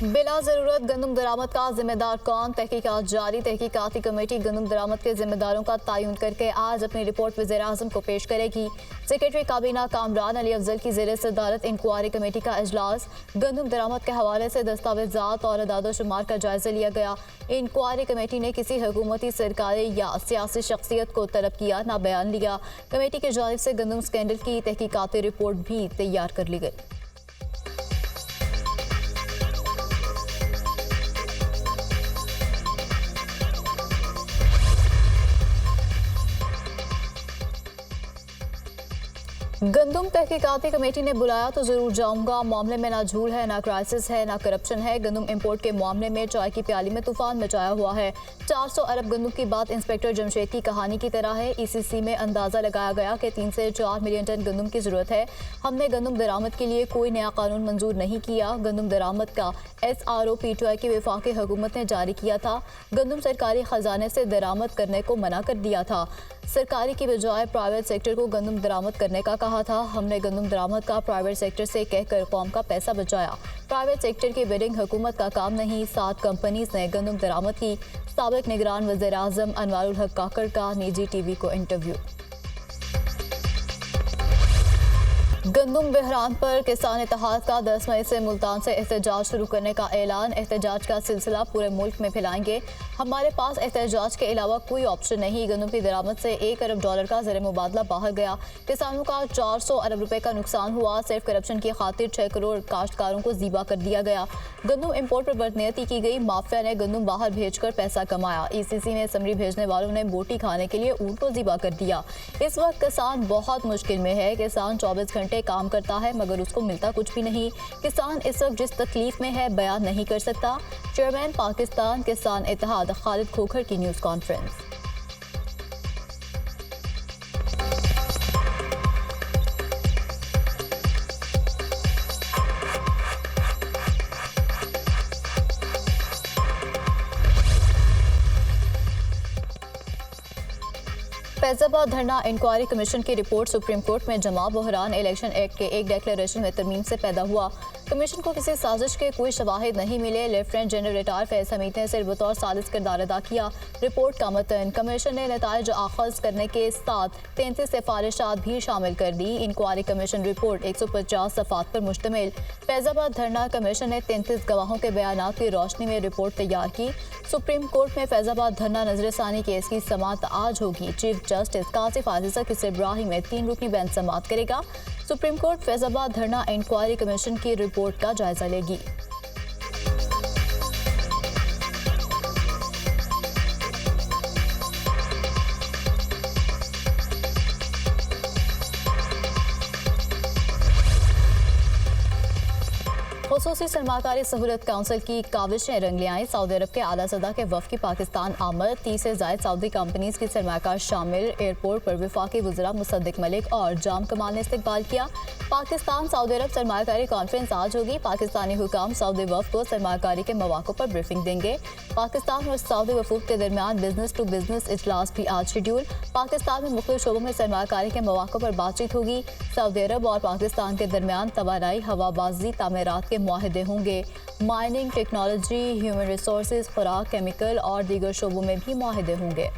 बिला जरूरत गंदम दरामद का जिम्मेदार कौन? तहकीकात जारी। तहकीकाती कमेटी गंदम दरामद के जिम्मेदारों का तयन करके आज अपनी रिपोर्ट वज़ीर-ए-आज़म को पेश करेगी। सेक्रेटरी काबीना कामरान अली अफजल की ज़ेर सदारत इंक्वायरी कमेटी का इजलास। गंदम दरामद के हवाले से दस्तावेजात और अदाद-ओ-शुमार का जायजा लिया गया। इंक्वायरी कमेटी ने किसी हुकूमती, सरकारी या सियासी शख्सियत को तलब किया ना बयान लिया। कमेटी की जानिब से गंदम स्कैंडल की तहकीकाती रिपोर्ट भी तैयार कर ली गई। गंदम तहकीकाती कमेटी ने बुलाया तो जरूर जाऊंगा। मामले में ना झूल है, ना क्राइसिस है, ना करप्शन है। गंदम इंपोर्ट के मामले में चाय की प्याली में तूफान मचाया हुआ है। 400 अरब गंदम की बात इंस्पेक्टर जमशेद की कहानी की तरह है। ECC में अंदाजा लगाया गया कि 3 से 4 मिलियन टन गंदम की जरूरत है। हमने गंदम दरामद के लिए कोई नया कानून मंजूर नहीं किया। गंदम दरामद का SRO PTI की वफाकी हुकूमत ने जारी किया था। गंदम सरकारी खजाने से दरामद करने को मना कर दिया था। सरकारी की बजाय प्राइवेट सेक्टर को गंदम दरामद करने का कहा था। हमने गंदम दरामद का प्राइवेट सेक्टर से कहकर कौम का पैसा बचाया। प्राइवेट सेक्टर की बिडिंग हुकूमत का काम नहीं। 7 कंपनीज ने गंदम दरामद की। साबिक निगरान वज़ीर-ए-आज़म अनवारुल हक काकड़ का निजी TV को इंटरव्यू। गंदम बहरान पर किसान इत्तेहाद का 10 मई से मुल्तान से एहतजाज शुरू करने का ऐलान। एहतजाज का सिलसिला पूरे मुल्क में फैलाएंगे। हमारे पास एहतजाज के अलावा कोई ऑप्शन नहीं। गंदम की दरामद से $1 अरब का ज़र मुबादला बाहर गया। किसानों का 400 अरब रुपए का नुकसान हुआ। सिर्फ करप्शन की खातिर 6 करोड़ काश्तकारों को ज़ीबा कर दिया गया। गंदम इम्पोर्ट पर बदनीयती की गई। माफिया ने गंदम बाहर भेजकर पैसा कमाया। ECC में समरी भेजने वालों ने बोटी खाने के लिए ऊँट को ज़ीबा कर दिया। इस वक्त किसान बहुत मुश्किल में है। किसान 24 घंटे काम करता है मगर उसको मिलता कुछ भी नहीं। किसान इस वक्त जिस तकलीफ में है बयान नहीं कर सकता। चेयरमैन पाकिस्तान किसान इत्तेहाद खालिद खोखर की न्यूज़ कॉन्फ्रेंस। फैजाबाद धरना इंक्वायरी कमीशन की रिपोर्ट सुप्रीम कोर्ट में जमा। बहरान इलेक्शन एक्ट के एक डिक्लेरेशन में तरमीम से पैदा हुआ। कमीशन को किसी साजिश के कोई शवाहिद नहीं मिले। Lieutenant general retire Faiz Hamid ने सिर्फ बतौर सालिस किरदार अदा किया। रिपोर्ट का मतन कमीशन ने नताइज आखज करने के साथ 33 सिफारिशात भी शामिल कर दी। इंक्वायरी कमीशन रिपोर्ट 150 सफ़ात पर मुश्तमिल। फैजाबाद धरना कमीशन ने 33 गवाहों के बयानात की रोशनी में रिपोर्ट तैयार की। सुप्रीम कोर्ट में फैजाबाद धरना नजरसानी केस की समाअत आज होगी। चीफ जस्टिस कासिफ आज़िज़ा की सरबराही में 3 रुकनी बेंच समाअत करेगा। सुप्रीम कोर्ट फैजाबाद धरना इंक्वायरी कमीशन की रिपोर्ट का जायजा लेगी। खुसूसी सरमाकारी सहूलत काउंसिल की काविशें रंग ले आईं। सऊदी अरब के आला सदा के वफ़द की पाकिस्तान आमद। 30 से ज़ायद सऊदी कंपनीज की सरमाकार शामिल। एयरपोर्ट पर वफाकी वज़रा मुसद्दिक मलिक और जाम कमाल ने इस्तकबाल किया। पाकिस्तान सऊदी अरब सरमाकारी कॉन्फ्रेंस आज होगी। पाकिस्तानी हुकाम सऊदी वफ़द को सरमाकारी के मौक़ों पर ब्रीफिंग देंगे। पाकिस्तान और सऊदी वफ़ूद के दरमियान बिजनेस टू बिजनेस इजलास भी आज शेड्यूल। पाकिस्तान में मुख्तलिफ शोबों में सरमाकारी के मौक़ों पर बातचीत होगी। सऊदी अरब और पाकिस्तान के दरमियान तवानाई, हवाबाजी, तामीरात के मुआहदे होंगे। माइनिंग, टेक्नोलॉजी, ह्यूमन रिसोर्सेज, खुराक, केमिकल और दीगर शोबों में भी मुआहदे होंगे।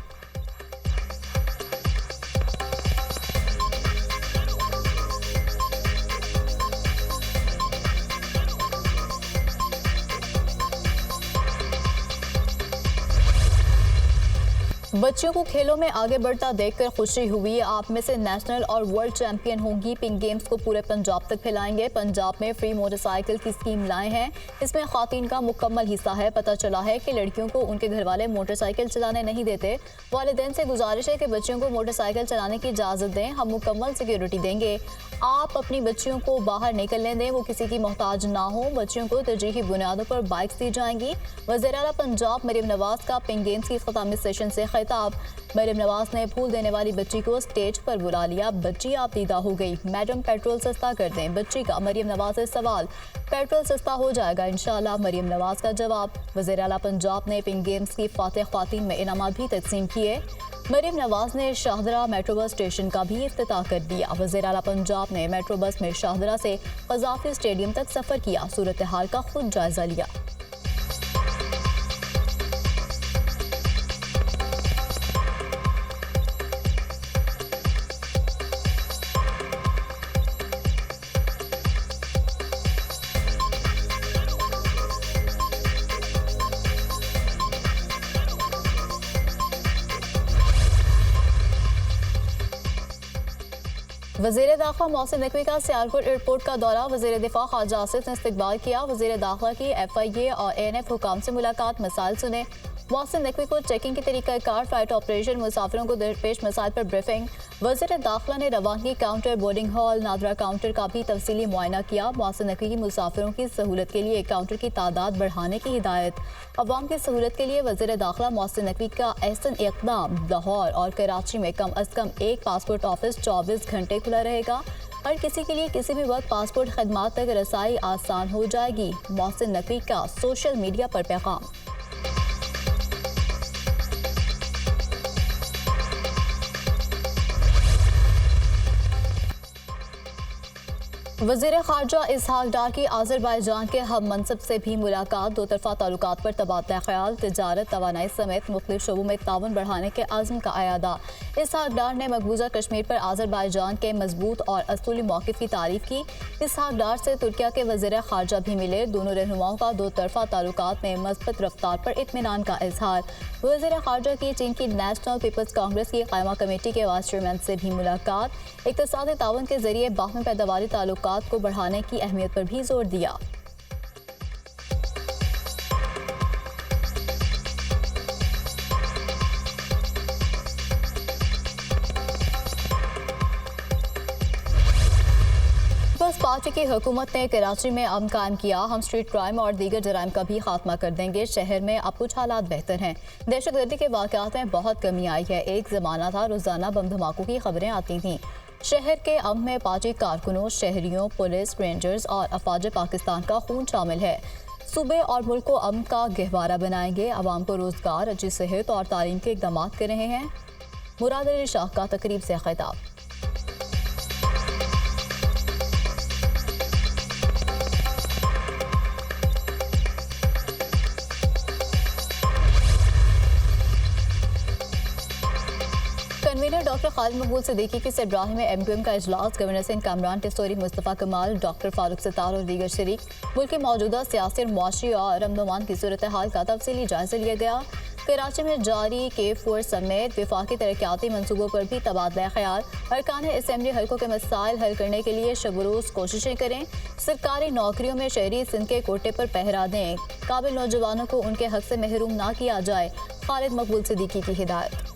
बच्चियों को खेलों में आगे बढ़ता देखकर खुशी हुई। आप में से नेशनल और वर्ल्ड चैंपियन होंगी। पिंक गेम्स को पूरे पंजाब तक फैलाएंगे। पंजाब में फ्री मोटरसाइकिल की स्कीम लाए हैं। इसमें खातून का मुकम्मल हिस्सा है। पता चला है कि लड़कियों को उनके घर वाले मोटरसाइकिल चलाने नहीं देते। वालिदैन से गुजारिश है कि बच्चियों को मोटरसाइकिल चलाने की इजाज़त दें। हम मुकम्मल सिक्योरिटी देंगे। आप अपनी बच्चियों को बाहर निकलने दें, वो किसी की मोहताज ना हो। बच्चियों को तरजीही बुनियादों पर बाइक्स दी जाएंगी। वज़ीर आला पंजाब मरीम नवाज का पिंक गेम्स की ख़तामी सेशन से खिताब। मरियम नवाज ने फूल देने वाली बच्ची को स्टेज पर बुला लिया। बच्ची आपदीदा हो गई। मैडम पेट्रोल सस्ता कर दें। बच्ची का मरियम नवाज से सवाल, पेट्रोल सस्ता हो जाएगा इंशाल्लाह। मरियम नवाज का जवाब। वज़ीर आला पंजाब ने पिंक गेम्स की फातिह ख्वातीन में इनामात भी तकसीम किए। मरियम नवाज ने शाहदरा मेट्रो बस स्टेशन का भी इफ्तिताह कर दिया। वज़ीर आला पंजाब ने मेट्रो बस में शाहदरा से क़ज़ाफ़ी स्टेडियम तक सफ़र किया। सूरत हाल का खुद जायजा लिया। वज़ीर दाखिला मोहसिन नकवी का सियालकोट एयरपोर्ट का दौरा। वज़ीर दिफा ख्वाजा आसिफ ने इस्तकबाल किया। वज़ीर दाखिला की FIA और ANF हुकाम से मुलाकात, मसाइल सुने। मोहसिन नकवी को चेकिंग की तरीक़ाकार, फ्लाइट ऑपरेशन, मुसाफिरों को दरपेश मसाइल पर ब्रीफिंग। वज़ीर दाखिला ने रवानगी counter, boarding hall, NADRA counter का भी तफसीली मुआयना किया। मोहसिन नकवी की मुसाफिरों की सहूलत के लिए काउंटर की तादाद बढ़ाने की हिदायत। अवाम की सहूलत के लिए वज़ीर दाखिला मोहसिन नकवी का एहसन इक़दाम। लाहौर और कराची में कम अज़ कम एक पासपोर्ट ऑफिस 24 घंटे खुला रहेगा। हर किसी के लिए किसी भी वक्त पासपोर्ट खदमात तक रसाई आसान हो जाएगी। मोहसिन नकवी का सोशल मीडिया पर पैगाम। वज़ीर ख़ारजा इसहाक डार की आज़रबाईजान के हम मनसब से भी मुलाकात। दो तरफ़ा ताल्लुकात पर तबादला ख्याल, तिजारत, तवानाई समेत मुख्तलिफ शोबों में ताउन बढ़ाने के आज़म का अयादा। इसहाक डार ने मकबूजा कश्मीर पर आज़रबाईजान के मजबूत और असूली मौक़िफ़ की तारीफ़ की। इसहाक डार से तुर्किया के वज़ीर ख़ारजा भी मिले। दोनों रहनुमाओं का दो तरफ़ा ताल्लुकात में मस्बत रफ्तार पर इत्मीनान का इजहार। वज़ीर ख़ारजा की चीन की नेशनल पीपल्स कांग्रेस की क़ायमा कमेटी के वाइस चेयरमैन से भी मुलाकात। इक़्तिसादी ताउन के ज़रिए बाहमी पैदावारी ताल्लुकात को बढ़ाने की अहमियत पर भी जोर दिया। पीपल्स पार्टी की हुकूमत ने कराची में अमन कायम किया। हम स्ट्रीट क्राइम और दीगर जराइम का भी खात्मा कर देंगे। शहर में अब कुछ हालात बेहतर हैं। दहशतगर्दी के वाक़यात में बहुत कमी आई है। एक ज़माना था रोज़ाना बम धमाकों की खबरें आती थीं। शहर के अमन में पार्टी कारकुनों, शहरियों, पुलिस, रेंजर्स और अफवाज पाकिस्तान का खून शामिल है। सूबे और मुल्क को अमन का गहवारा बनाएंगे। आवाम को रोजगार, अच्छी सेहत और तालीम के इक़दाम कर रहे हैं। मुराद अली शाह का तकरीब से खिताब। कन्वीनर डॉक्टर खालिद मकबूल सिद्दीकी की सरबराही में MQM का इजलास। गवर्नर सिंह, कामरान टिस्टोरी, मुस्तफ़ा कमाल, डॉक्टर फारूक सितार और दीगर शरीक। मुल्क की मौजूदा सियासी और मुआशी और रमदमान की सूरत हाल का तफसीली जायजा लिया गया। कराची में जारी K4 समेत विफाकी तरक्याती मनसूबों पर भी तबादला ख्याल। अरकान असम्बली हल्कों के मसाइल हल करने के लिए शब रोज़ कोशिशें करें। सरकारी नौकरियों में शहरी सिंध के कोटे पर पहरा दें। काबिल नौजवानों को उनके हक से महरूम ना किया जाए। खालिद मकबूल सिद्दीकी की हिदायत।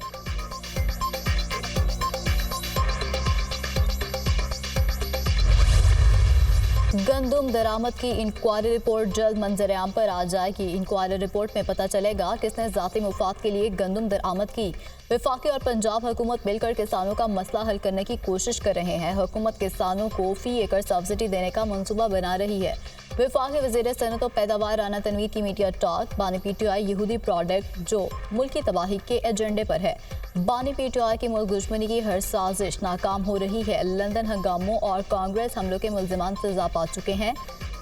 गंदुम दरामद की इंक्वायरी रिपोर्ट जल्द मंजर आम पर आ जाएगी। इंक्वायरी रिपोर्ट में पता चलेगा किसने ज़ाती मुफाद के लिए गंदुम दरामद की। वफाकी और पंजाब हुकूमत मिलकर किसानों का मसला हल करने की कोशिश कर रहे हैं। हुकूमत किसानों को फी एकड़ सब्सिडी देने का मंसूबा बना रही है। वफाकी वज़ीर सनअत और पैदावार राना तनवीर की मीडिया टॉक। बानी PTI यहूदी प्रोडक्ट जो मुल्क की तबाही के एजेंडे पर है। बानी PTI की मुल्क दुश्मनी की हर साजिश नाकाम हो रही है। लंदन हंगामों और कांग्रेस हमलों के मुल्ज़िमान सजा पा चुके हैं।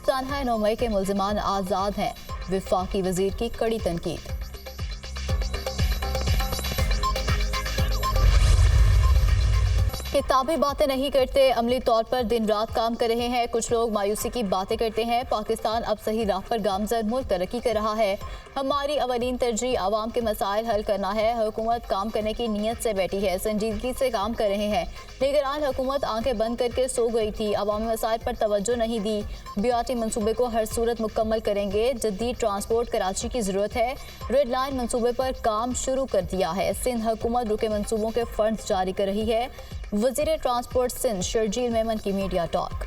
सानहा 9 मई के मुल्ज़िमान आज़ाद हैं। वफाकी वज़ीर की कड़ी तनकीद। किताबी बातें नहीं करते, अमली तौर पर दिन रात काम कर रहे हैं। कुछ लोग मायूसी की बातें करते हैं। पाकिस्तान अब सही राह पर गामजद, मुल्क तरक्की कर रहा है। हमारी अवलीन तरजीह आवाम के मसाइल हल करना है। हुकूमत काम करने की नीयत से बैठी है, संजीदगी से काम कर रहे हैं। निगरान हुकूमत आंखें बंद करके सो गई थी, अवामी मसाइल पर तवज्जो नहीं दी। BRT मनसूबे को हर सूरत मुकम्मल करेंगे। जदीद ट्रांसपोर्ट कराची की ज़रूरत है। रेड लाइन मनसूबे पर काम शुरू कर दिया है। सिंध हुकूमत रुके मनसूबों के फंड्स जारी कर रही है। वज़ीर ट्रांसपोर्ट सिंध शर्जील मेमन की मीडिया टॉक।